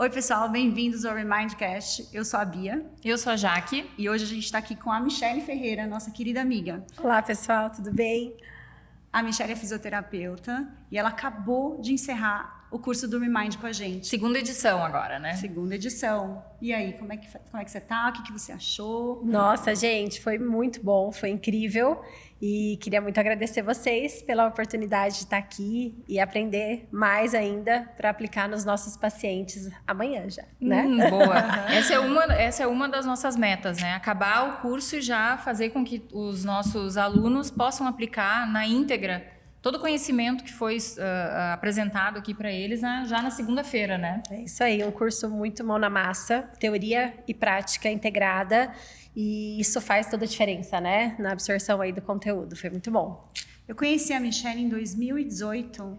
Oi, pessoal, bem-vindos ao Remindcast. Eu sou a Bia. Eu sou a Jaque. E hoje a gente está aqui com a Michele Ferreira, nossa querida amiga. Olá, pessoal, tudo bem? A Michele é fisioterapeuta e ela acabou de encerrar o curso do Remind com a gente. Segunda edição agora, né? Segunda edição. E aí, como é que você tá? O que você achou? Nossa, gente, foi muito bom, foi incrível. E queria muito agradecer vocês pela oportunidade de estar aqui e aprender mais ainda para aplicar nos nossos pacientes amanhã já, né? Boa. Essa é uma das nossas metas, né? Acabar o curso e já fazer com que os nossos alunos possam aplicar na íntegra todo o conhecimento que foi apresentado aqui para eles já na segunda-feira, né? É isso aí, um curso muito mão na massa, teoria e prática integrada. E isso faz toda a diferença, né? Na absorção aí do conteúdo. Foi muito bom. Eu conheci a Michele em 2018,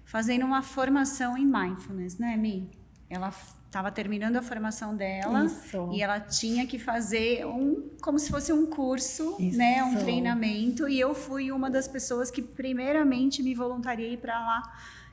fazendo uma formação em Mindfulness, né, Mi? Ela estava terminando a formação dela. Isso. E ela tinha que fazer como se fosse um curso, Isso. né? Um treinamento. E eu fui uma das pessoas que primeiramente me voluntariei para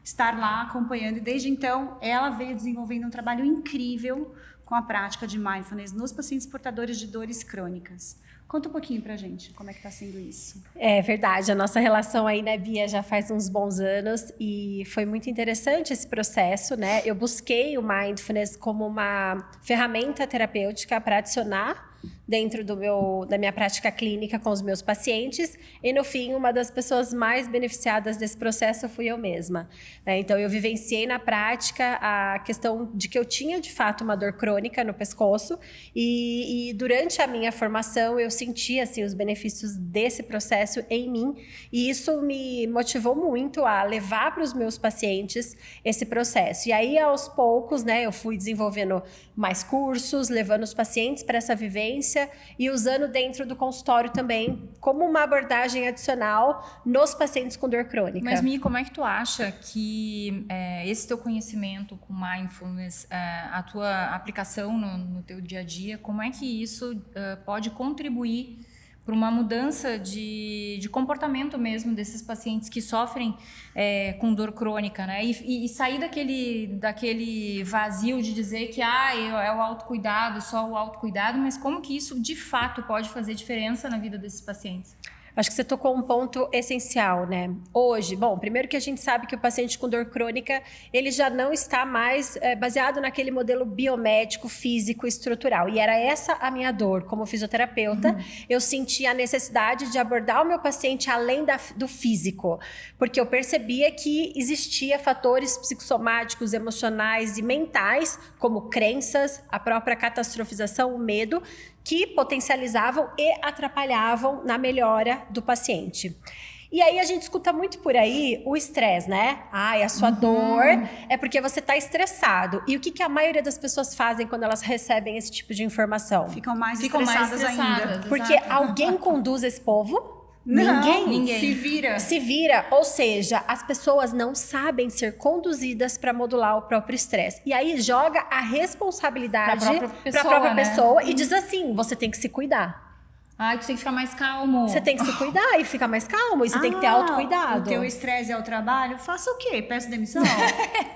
estar lá acompanhando. E desde então, ela veio desenvolvendo um trabalho incrível com a prática de Mindfulness nos pacientes portadores de dores crônicas. Conta um pouquinho pra gente, como é que tá sendo isso? É verdade, a nossa relação aí, né, Bia, já faz uns bons anos e foi muito interessante esse processo, né? Eu busquei o Mindfulness como uma ferramenta terapêutica para adicionar dentro da minha prática clínica com os meus pacientes e, no fim, uma das pessoas mais beneficiadas desse processo fui eu mesma, né? Então, eu vivenciei na prática a questão de que eu tinha, de fato, uma dor crônica no pescoço e durante a minha formação eu senti, assim, os benefícios desse processo em mim e isso me motivou muito a levar para os meus pacientes esse processo. E aí, aos poucos, né, eu fui desenvolvendo mais cursos, levando os pacientes para essa vivência e usando dentro do consultório também como uma abordagem adicional nos pacientes com dor crônica. Mas, Mi, como é que tu acha que esse teu conhecimento com Mindfulness, a tua aplicação no teu dia a dia, como é que isso pode contribuir para uma mudança de comportamento mesmo desses pacientes que sofrem com dor crônica, né? E sair daquele vazio de dizer que é o autocuidado, só o autocuidado, mas como que isso de fato pode fazer diferença na vida desses pacientes? Acho que você tocou um ponto essencial, né? Hoje, bom, primeiro que a gente sabe que o paciente com dor crônica, ele já não está mais baseado naquele modelo biomédico, físico, estrutural. E era essa a minha dor. Como fisioterapeuta, eu senti a necessidade de abordar o meu paciente além do físico. Porque eu percebia que existia fatores psicossomáticos, emocionais e mentais, como crenças, a própria catastrofização, o medo, que potencializavam e atrapalhavam na melhora do paciente. E aí a gente escuta muito por aí o estresse, né? A sua dor é porque você está estressado. E o que a maioria das pessoas fazem quando elas recebem esse tipo de informação? Ficam mais estressadas ainda. Porque alguém conduz esse povo? Não, Ninguém. Se vira. Ou seja, as pessoas não sabem ser conduzidas para modular o próprio estresse. E aí joga a responsabilidade para a própria pessoa e diz assim, você tem que se cuidar. Tu tem que ficar mais calmo. Você tem que se cuidar e ficar mais calmo. E você tem que ter autocuidado. O teu estresse é o trabalho? Faça o quê? Peço demissão?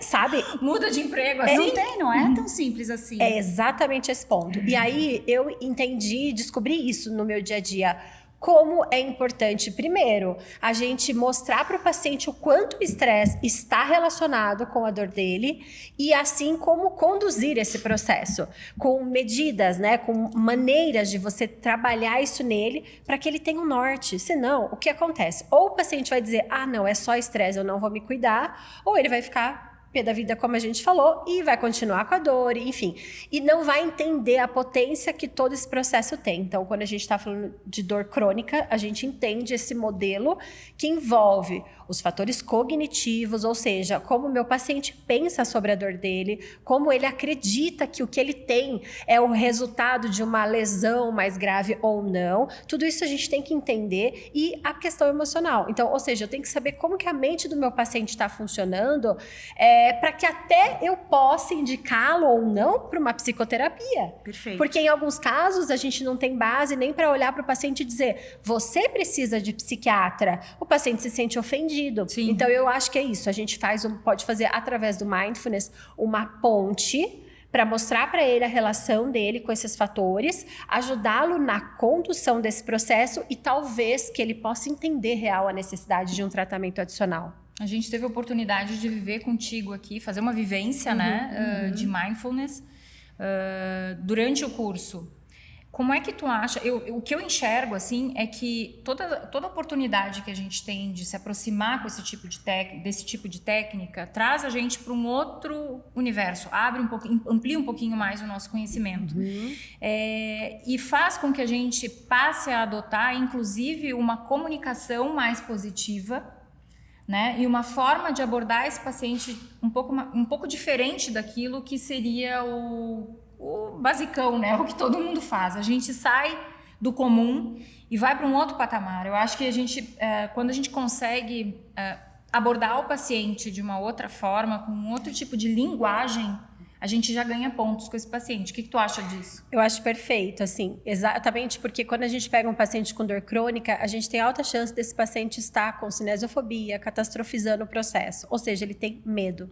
Sabe? Muda de emprego assim? Não é tão simples assim. É exatamente esse ponto. E aí eu entendi, descobri isso no meu dia a dia. Como é importante, primeiro, a gente mostrar para o paciente o quanto o estresse está relacionado com a dor dele e assim como conduzir esse processo, com medidas, né, com maneiras de você trabalhar isso nele para que ele tenha um norte. Senão, o que acontece? Ou o paciente vai dizer, não, é só estresse, eu não vou me cuidar, ou ele vai ficar pé da vida, como a gente falou, e vai continuar com a dor, enfim. E não vai entender a potência que todo esse processo tem. Então, quando a gente está falando de dor crônica, a gente entende esse modelo que envolve os fatores cognitivos, ou seja, como o meu paciente pensa sobre a dor dele, como ele acredita que o que ele tem é o resultado de uma lesão mais grave ou não. Tudo isso a gente tem que entender e a questão emocional. Então, ou seja, eu tenho que saber como que a mente do meu paciente está funcionando para que até eu possa indicá-lo ou não para uma psicoterapia. Perfeito. Porque em alguns casos a gente não tem base nem para olhar para o paciente e dizer você precisa de psiquiatra. O paciente se sente ofendido. Sim. Então eu acho que é isso. A gente pode fazer através do Mindfulness uma ponte para mostrar para ele a relação dele com esses fatores, ajudá-lo na condução desse processo e talvez que ele possa entender real a necessidade de um tratamento adicional. A gente teve a oportunidade de viver contigo aqui, fazer uma vivência, né, de mindfulness durante o curso. Como é que tu acha? O que eu enxergo, assim, é que toda oportunidade que a gente tem de se aproximar com desse tipo de técnica traz a gente para um outro universo, amplia um pouquinho mais o nosso conhecimento. E faz com que a gente passe a adotar, inclusive, uma comunicação mais positiva, né? E uma forma de abordar esse paciente um pouco diferente daquilo que seria o basicão, né? O que todo mundo faz. A gente sai do comum e vai para um outro patamar. Eu acho que quando a gente consegue abordar o paciente de uma outra forma, com um outro tipo de linguagem, a gente já ganha pontos com esse paciente. O que tu acha disso? Eu acho perfeito, assim, exatamente porque quando a gente pega um paciente com dor crônica, a gente tem alta chance desse paciente estar com cinesiofobia, catastrofizando o processo, ou seja, ele tem medo.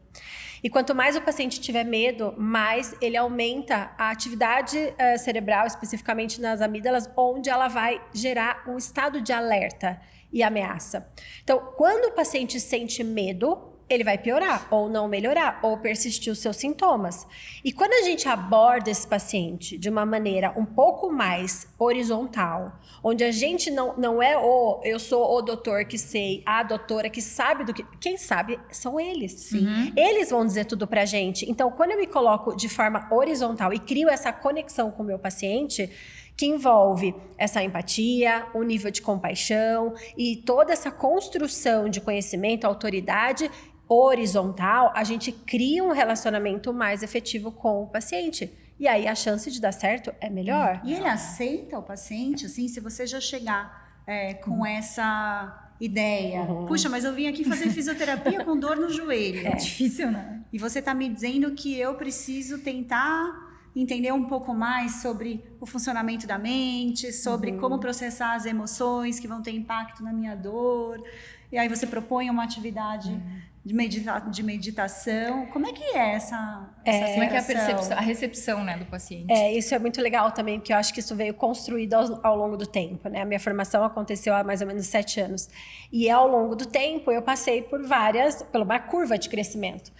E quanto mais o paciente tiver medo, mais ele aumenta a atividade cerebral, especificamente nas amígdalas, onde ela vai gerar um estado de alerta e ameaça. Então, quando o paciente sente medo, ele vai piorar, ou não melhorar, ou persistir os seus sintomas. E quando a gente aborda esse paciente de uma maneira um pouco mais horizontal, onde a gente não é eu sou o doutor que sei, a doutora que sabe do que... Quem sabe são eles. Sim. Eles vão dizer tudo pra gente. Então, quando eu me coloco de forma horizontal e crio essa conexão com o meu paciente, que envolve essa empatia, um nível de compaixão e toda essa construção de conhecimento, autoridade horizontal, a gente cria um relacionamento mais efetivo com o paciente. E aí a chance de dar certo é melhor. E ele aceita o paciente, assim, se você já chegar com essa ideia. Puxa, mas eu vim aqui fazer fisioterapia com dor no joelho. É difícil, né? E você tá me dizendo que eu preciso tentar entender um pouco mais sobre o funcionamento da mente, sobre como processar as emoções que vão ter impacto na minha dor. E aí você propõe uma atividade de meditação. Como é que é essa como é que é a recepção, né, do paciente? Isso é muito legal também, porque eu acho que isso veio construído ao longo do tempo, né? A minha formação aconteceu há mais ou menos 7 anos. E ao longo do tempo eu passei por uma curva de crescimento.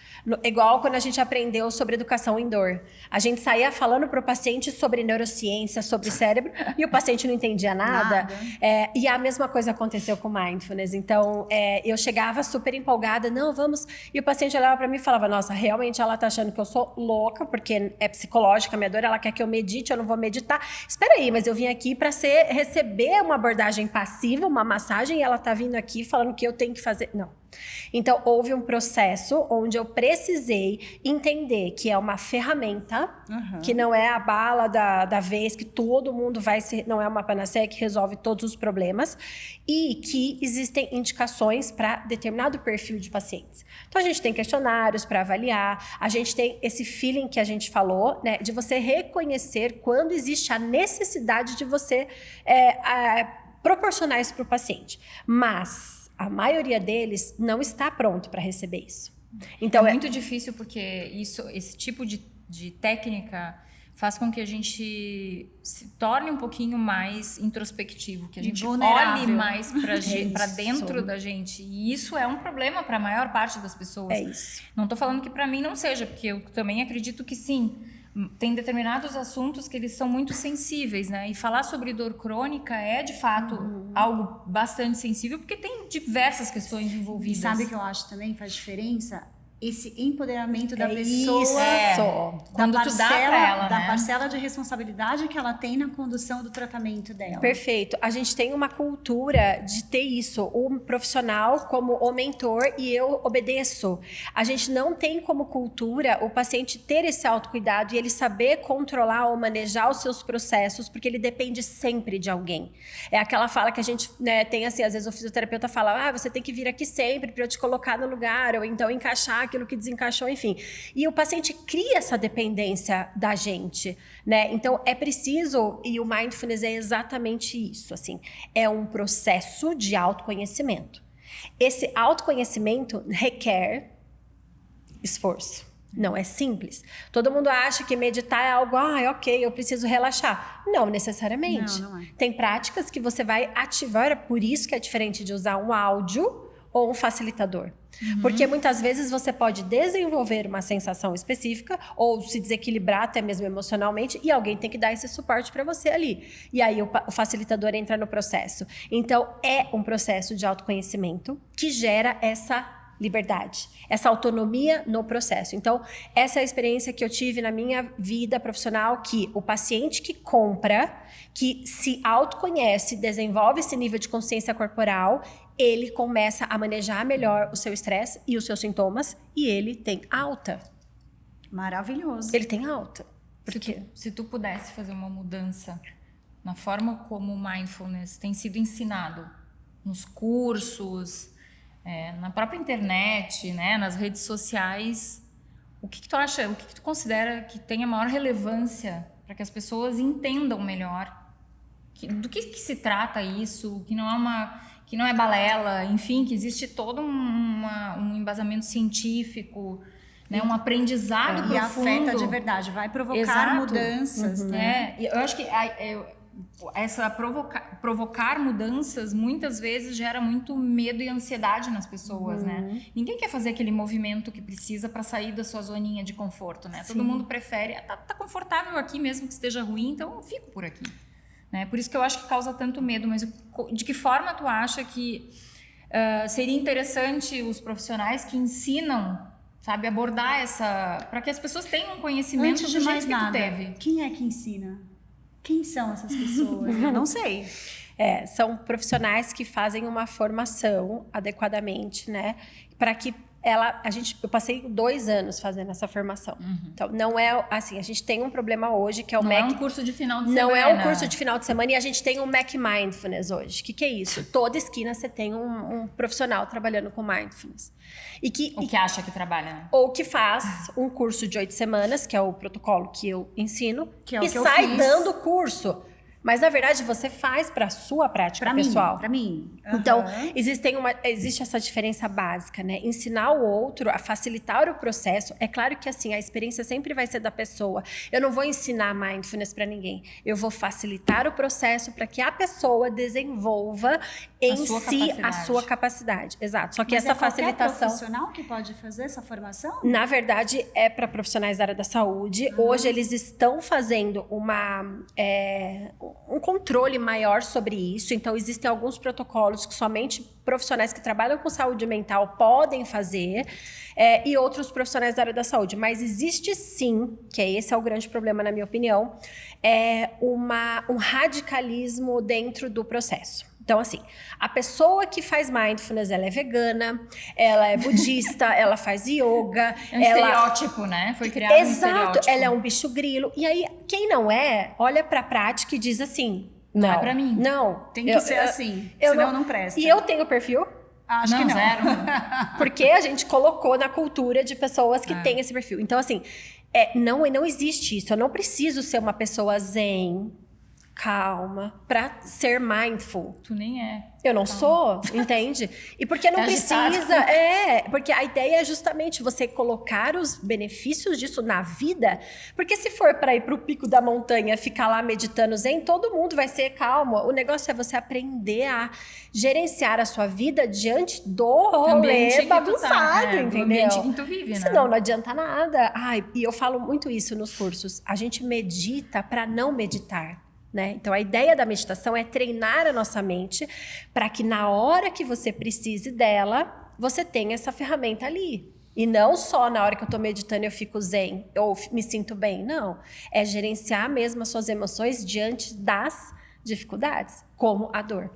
Igual quando a gente aprendeu sobre educação em dor. A gente saía falando para o paciente sobre neurociência, sobre cérebro, e o paciente não entendia nada. E a mesma coisa aconteceu com Mindfulness. Então, eu chegava super empolgada, não, vamos... E o paciente olhava para mim e falava, nossa, realmente ela tá achando que eu sou louca, porque é psicológica a minha dor, ela quer que eu medite, eu não vou meditar. Espera aí, mas eu vim aqui para receber uma abordagem passiva, uma massagem, e ela tá vindo aqui falando que eu tenho que fazer... Não. Então, houve um processo onde eu precisei entender que é uma ferramenta, que não é a bala da vez, que todo mundo não é uma panaceia que resolve todos os problemas, e que existem indicações para determinado perfil de pacientes. Então, a gente tem questionários para avaliar, a gente tem esse feeling que a gente falou, né, de você reconhecer quando existe a necessidade de você proporcionar isso para o paciente. Mas a maioria deles não está pronto para receber isso. Então, é muito difícil porque esse tipo de técnica faz com que a gente se torne um pouquinho mais introspectivo, que a gente olhe mais para dentro da gente. E isso é um problema para a maior parte das pessoas. É isso. Não estou falando que para mim não seja, porque eu também acredito que sim. Tem determinados assuntos que eles são muito sensíveis, né? E falar sobre dor crônica é, de fato, algo bastante sensível, porque tem diversas questões envolvidas. E sabe o que eu acho também faz diferença? Esse empoderamento da pessoa, quando tu dá pra ela, da né? parcela de responsabilidade que ela tem na condução do tratamento dela. Perfeito. A gente tem uma cultura de ter isso, um profissional como o mentor e eu obedeço. A gente não tem como cultura o paciente ter esse autocuidado e ele saber controlar ou manejar os seus processos, porque ele depende sempre de alguém. É aquela fala que a gente, né, tem assim, às vezes o fisioterapeuta fala, você tem que vir aqui sempre para eu te colocar no lugar, ou então encaixar aquilo que desencaixou, enfim. E o paciente cria essa dependência da gente, né? Então, é preciso, e o Mindfulness é exatamente isso, assim, é um processo de autoconhecimento. Esse autoconhecimento requer esforço. Não é simples. Todo mundo acha que meditar é algo, ok, eu preciso relaxar. Não necessariamente. Não é. Tem práticas que você vai ativar, é por isso que é diferente de usar um áudio ou um facilitador. Porque muitas vezes você pode desenvolver uma sensação específica ou se desequilibrar até mesmo emocionalmente e alguém tem que dar esse suporte para você ali. E aí o facilitador entra no processo. Então, é um processo de autoconhecimento que gera essa liberdade, essa autonomia no processo. Então, essa é a experiência que eu tive na minha vida profissional, que o paciente que compra, que se autoconhece, desenvolve esse nível de consciência corporal, ele começa a manejar melhor o seu estresse e os seus sintomas, e ele tem alta. Maravilhoso. Ele tem alta. Porque Se tu pudesse fazer uma mudança na forma como o mindfulness tem sido ensinado nos cursos, na própria internet, né, nas redes sociais, o que tu acha, o que tu considera que tem a maior relevância para que as pessoas entendam melhor do que se trata isso, que não é balela, enfim, que existe todo um embasamento científico, né, um aprendizado profundo. E afeta de verdade, vai provocar mudanças, né? Eu acho que essa provocar mudanças muitas vezes gera muito medo e ansiedade nas pessoas, né? Ninguém quer fazer aquele movimento que precisa para sair da sua zoninha de conforto, né? Todo mundo prefere, tá confortável aqui mesmo que esteja ruim, então eu fico por aqui, né? Por isso que eu acho que causa tanto medo. Mas de que forma tu acha que seria interessante os profissionais que ensinam, sabe, abordar para que as pessoas tenham um conhecimento Antes de do mais jeito que tu nada, teve? quem é que ensina? Quem são essas pessoas? Eu não sei. são profissionais que fazem uma formação adequadamente, né? Para que eu passei 2 anos fazendo essa formação. Então, não é assim, a gente tem um problema hoje que é o Não Mac... é um curso de final de semana. Não é um curso de final de semana e a gente tem um Mac Mindfulness hoje. O que é isso? Toda esquina você tem um profissional trabalhando com Mindfulness. O que acha que trabalha, né? Ou que faz um curso de 8 semanas, que é o protocolo que eu ensino, Que é o e que eu sai fiz. dando o curso. Mas, na verdade, você faz para a sua prática pessoal. Pra mim. Então, existe essa diferença básica, né? Ensinar o outro a facilitar o processo. É claro que, assim, a experiência sempre vai ser da pessoa. Eu não vou ensinar mindfulness para ninguém. Eu vou facilitar o processo para que a pessoa desenvolva em si a sua capacidade. Exato. Só que Mas essa qualquer facilitação... profissional que pode fazer essa formação? Na verdade, é para profissionais da área da saúde. Hoje, eles estão fazendo um controle maior sobre isso. Então, existem alguns protocolos que somente profissionais que trabalham com saúde mental podem fazer, e outros profissionais da área da saúde. Mas existe sim, que esse é o grande problema, na minha opinião, um radicalismo dentro do processo. Então, assim, a pessoa que faz mindfulness, ela é vegana, ela é budista, ela faz yoga. É um estereótipo, né? Foi criado um estereótipo. Exato, ela é um bicho grilo. E aí, quem não é, olha pra prática e diz assim... Não é pra mim. Não. Tem que ser assim, senão não presta. E eu tenho perfil? Acho que não. Zero. Porque a gente colocou na cultura de pessoas que têm esse perfil. Então, assim, não existe isso. Eu não preciso ser uma pessoa zen, calma, pra ser mindful. Tu nem é. Eu não sou, entende? E porque não precisa... Porque a ideia é justamente você colocar os benefícios disso na vida. Porque se for para ir pro pico da montanha, ficar lá meditando zen, todo mundo vai ser calmo. O negócio é você aprender a gerenciar a sua vida diante do rolê bagunçado, entendeu? Do ambiente que tu vive, né? Senão não adianta nada. E eu falo muito isso nos cursos. A gente medita para não meditar. Né? Então, a ideia da meditação é treinar a nossa mente para que na hora que você precise dela, você tenha essa ferramenta ali. E não só na hora que eu estou meditando eu fico zen ou me sinto bem. Não. É gerenciar mesmo as suas emoções diante das dificuldades, como a dor.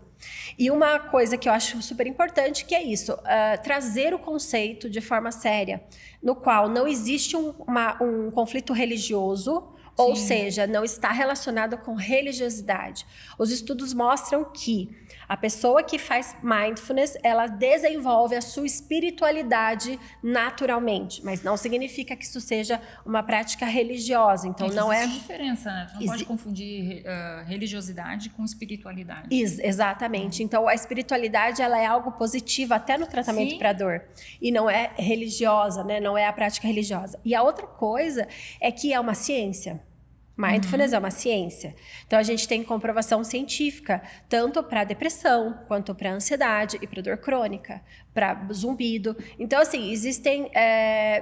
E uma coisa que eu acho super importante que é isso, trazer o conceito de forma séria, no qual não existe um conflito religioso Ou Sim. seja, não está relacionado com religiosidade. Os estudos mostram que a pessoa que faz mindfulness, ela desenvolve a sua espiritualidade naturalmente, mas não significa que isso seja uma prática religiosa. Então, não é... Existe diferença, né? Não pode confundir religiosidade com espiritualidade. Exatamente. Então, a espiritualidade, ela é algo positivo até no tratamento para dor. E não é religiosa, né? Não é a prática religiosa. E a outra coisa é que é uma ciência. Mindfulness é uma ciência. Então, a gente tem comprovação científica, tanto para depressão, quanto para ansiedade e para dor crônica, para zumbido. Então, assim, existem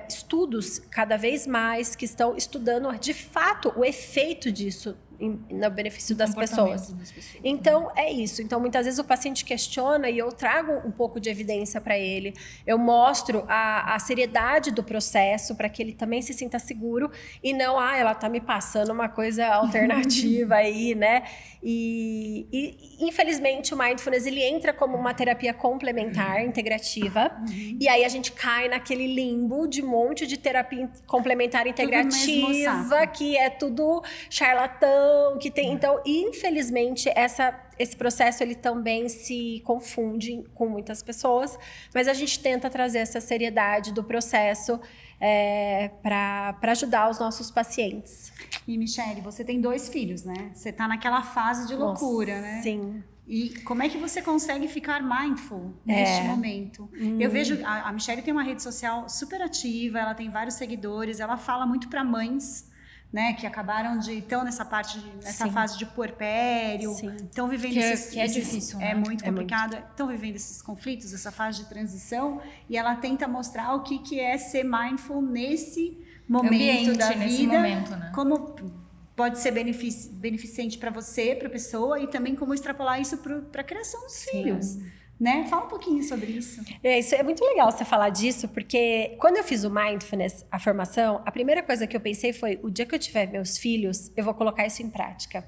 estudos cada vez mais que estão estudando, de fato, o efeito disso no benefício das pessoas. Então, é isso. Então, muitas vezes o paciente questiona e eu trago um pouco de evidência para ele. Eu mostro a seriedade do processo para que ele também se sinta seguro e não, ela tá me passando uma coisa alternativa aí, né? E infelizmente, o Mindfulness, ele entra como uma terapia complementar, integrativa, e aí a gente cai naquele limbo de um monte de terapia complementar integrativa, que é tudo charlatão, que tem... Então, infelizmente, esse processo, ele também se confunde com muitas pessoas, mas a gente tenta trazer essa seriedade do processo para ajudar os nossos pacientes. E, Michele, você tem 2 filhos, né? Você tá naquela fase de loucura, né? Sim. E como é que você consegue ficar mindful neste momento? Eu vejo, a Michele tem uma rede social super ativa, ela tem vários seguidores, ela fala muito para mães, né, que acabaram de estão nessa fase de puerpério, estão vivendo que é difícil, né? É muito complicado, estão vivendo esses conflitos, essa fase de transição, e ela tenta mostrar o que é ser mindful nesse momento da vida, nesse momento, né? como pode ser beneficente para você, para a pessoa, e também como extrapolar isso para a criação dos filhos. Né? Fala um pouquinho sobre isso. Isso é muito legal você falar disso, porque quando eu fiz o Mindfulness, a formação, a primeira coisa que eu pensei foi, o dia que eu tiver meus filhos, eu vou colocar isso em prática.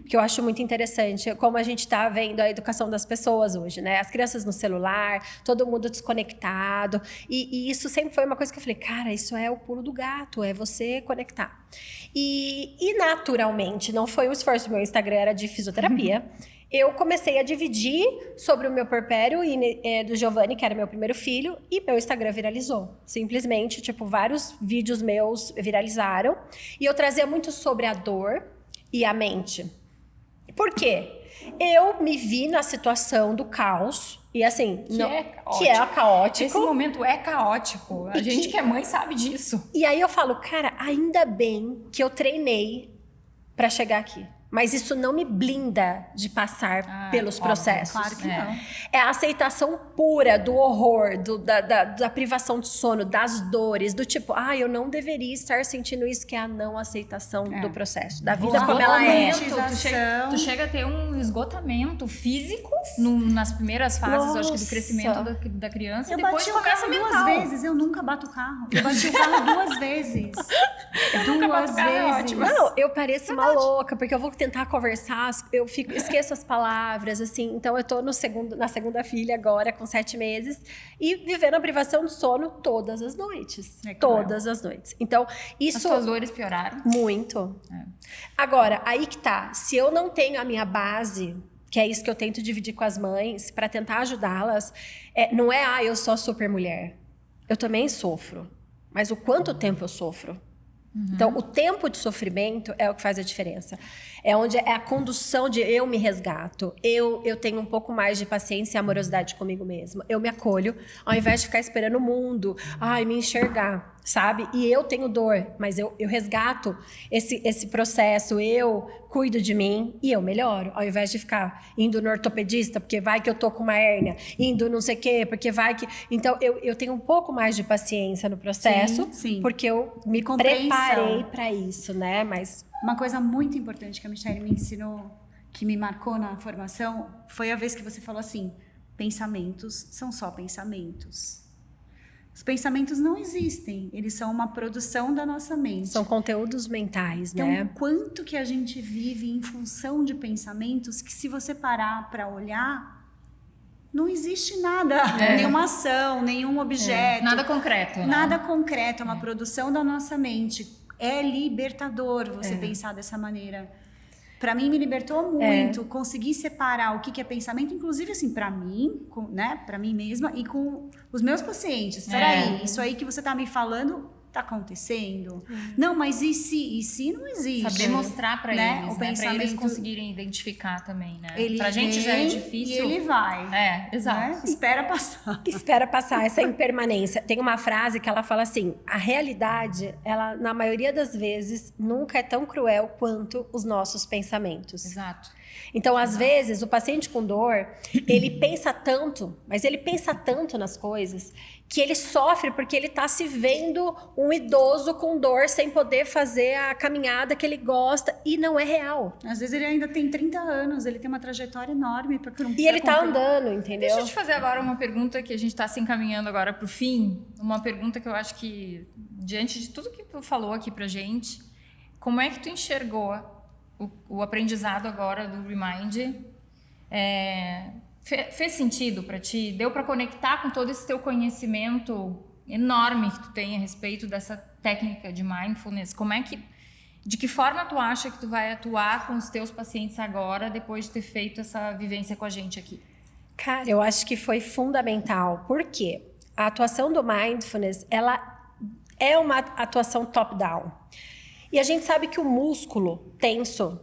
Porque eu acho muito interessante como a gente está vendo a educação das pessoas hoje, né? As crianças no celular, todo mundo desconectado. E isso sempre foi uma coisa que eu falei, cara, isso é o pulo do gato, é você conectar. E naturalmente, não foi um esforço, meu Instagram era de fisioterapia. Eu comecei a dividir sobre o meu puerpério do Giovanni, que era meu primeiro filho, e meu Instagram viralizou. Simplesmente, vários vídeos meus viralizaram. E eu trazia muito sobre a dor e a mente. Por quê? Eu me vi na situação do caos. E assim, que é caótico. Esse momento é caótico. A gente que é mãe sabe disso. E aí eu falo, cara, ainda bem que eu treinei para chegar aqui. Mas isso não me blinda de passar pelos processos. Claro que não. É a aceitação pura do horror, da privação de sono, das dores, do tipo, eu não deveria estar sentindo isso, que é a não aceitação do processo, da vida como ela é. Tu chega a ter um esgotamento físico nas primeiras fases, acho que do crescimento da criança, Eu e depois bati o começa carro mental. 2 vezes, eu nunca bato o carro. Eu bati o carro 2 vezes. Duas vezes. Não, eu pareço uma louca, porque eu vou tentar conversar, eu esqueço as palavras, assim. Então, eu tô na segunda filha agora, com 7 meses, e vivendo a privação de sono todas as noites. Todas as noites. Então, isso... As suas dores pioraram? Muito. Agora, aí que tá. Se eu não tenho a minha base, que é isso que eu tento dividir com as mães, para tentar ajudá-las, não é, eu sou super mulher. Eu também sofro. Mas o quanto tempo eu sofro? Então, o tempo de sofrimento é o que faz a diferença. É onde é a condução de eu me resgato. Eu tenho um pouco mais de paciência e amorosidade comigo mesma. Eu me acolho, ao invés de ficar esperando o mundo, me enxergar, sabe? E eu tenho dor, mas eu resgato esse processo, eu cuido de mim e eu melhoro. Ao invés de ficar indo no ortopedista, porque vai que eu tô com uma hérnia, indo não sei o quê, porque vai que... Então, eu tenho um pouco mais de paciência no processo, sim. Porque eu me preparei para isso, né? Mas... Uma coisa muito importante que a Michele me ensinou, que me marcou na formação, foi a vez que você falou assim, pensamentos são só pensamentos. Os pensamentos não existem, eles são uma produção da nossa mente. São conteúdos mentais, então, né? Quanto que a gente vive em função de pensamentos que, se você parar para olhar, não existe nada, nenhuma ação, nenhum objeto. Nada concreto. Né? Nada concreto, é uma produção da nossa mente. É libertador você pensar dessa maneira. Para mim, me libertou muito. Conseguir separar o que é pensamento, inclusive, assim, para mim, né? Para mim mesma e com os meus pacientes. Peraí, isso aí que você tá me falando tá acontecendo? Não, mas e se? E se não existe? Saber mostrar para né? eles, O né? pensamento, Pra eles conseguirem identificar também, né? Ele pra gente já é difícil. E ele vai. Exato. Né? Espera passar. Espera passar essa impermanência. Tem uma frase que ela fala assim: a realidade, ela, na maioria das vezes, nunca é tão cruel quanto os nossos pensamentos. Exato. Então, às vezes, o paciente com dor, ele pensa tanto, mas ele pensa tanto nas coisas, que ele sofre porque ele tá se vendo um idoso com dor sem poder fazer a caminhada que ele gosta e não é real. Às vezes ele ainda tem 30 anos, ele tem uma trajetória enorme para E ele tá andando, entendeu? Deixa eu te fazer agora uma pergunta que a gente tá se encaminhando agora pro fim. Uma pergunta que eu acho que, diante de tudo que tu falou aqui pra gente, como é que tu enxergou o aprendizado agora do Remind? Fez sentido para ti? Deu para conectar com todo esse teu conhecimento enorme que tu tem a respeito dessa técnica de mindfulness? De que forma tu acha que tu vai atuar com os teus pacientes agora, depois de ter feito essa vivência com a gente aqui? Cara, eu acho que foi fundamental. Por quê? A atuação do mindfulness, ela é uma atuação top-down. E a gente sabe que o músculo tenso,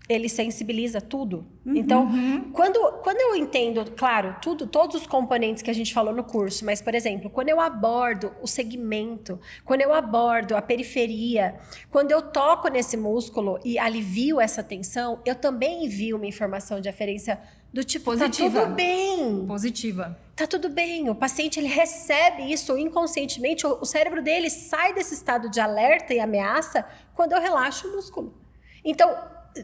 ele sensibiliza tudo. Então, quando eu entendo, claro, todos os componentes que a gente falou no curso, mas, por exemplo, quando eu abordo o segmento, quando eu abordo a periferia, quando eu toco nesse músculo e alivio essa tensão, eu também envio uma informação de aferência do tipo, positiva. Tá tudo bem. Positiva. Tá tudo bem. O paciente, ele recebe isso inconscientemente. O cérebro dele sai desse estado de alerta e ameaça quando eu relaxo o músculo. Então,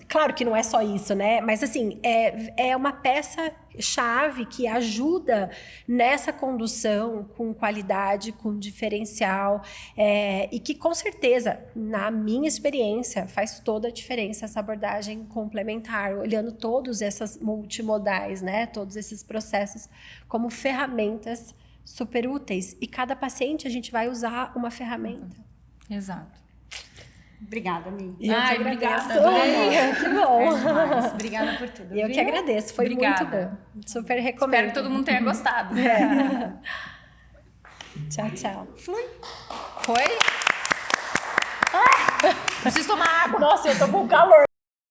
claro que não é só isso, né? Mas, assim, é uma peça-chave que ajuda nessa condução com qualidade, com diferencial. E que, com certeza, na minha experiência, faz toda a diferença essa abordagem complementar, olhando todos essas multimodais, né? Todos esses processos como ferramentas super úteis. E cada paciente a gente vai usar uma ferramenta. Exato. Obrigada, amiga. Obrigada. Que bom. Obrigada por tudo. Eu que agradeço, foi muito bom. Super recomendo. Espero que todo mundo tenha gostado. Tchau, tchau. Foi? Preciso tomar água. Nossa, eu tô com calor.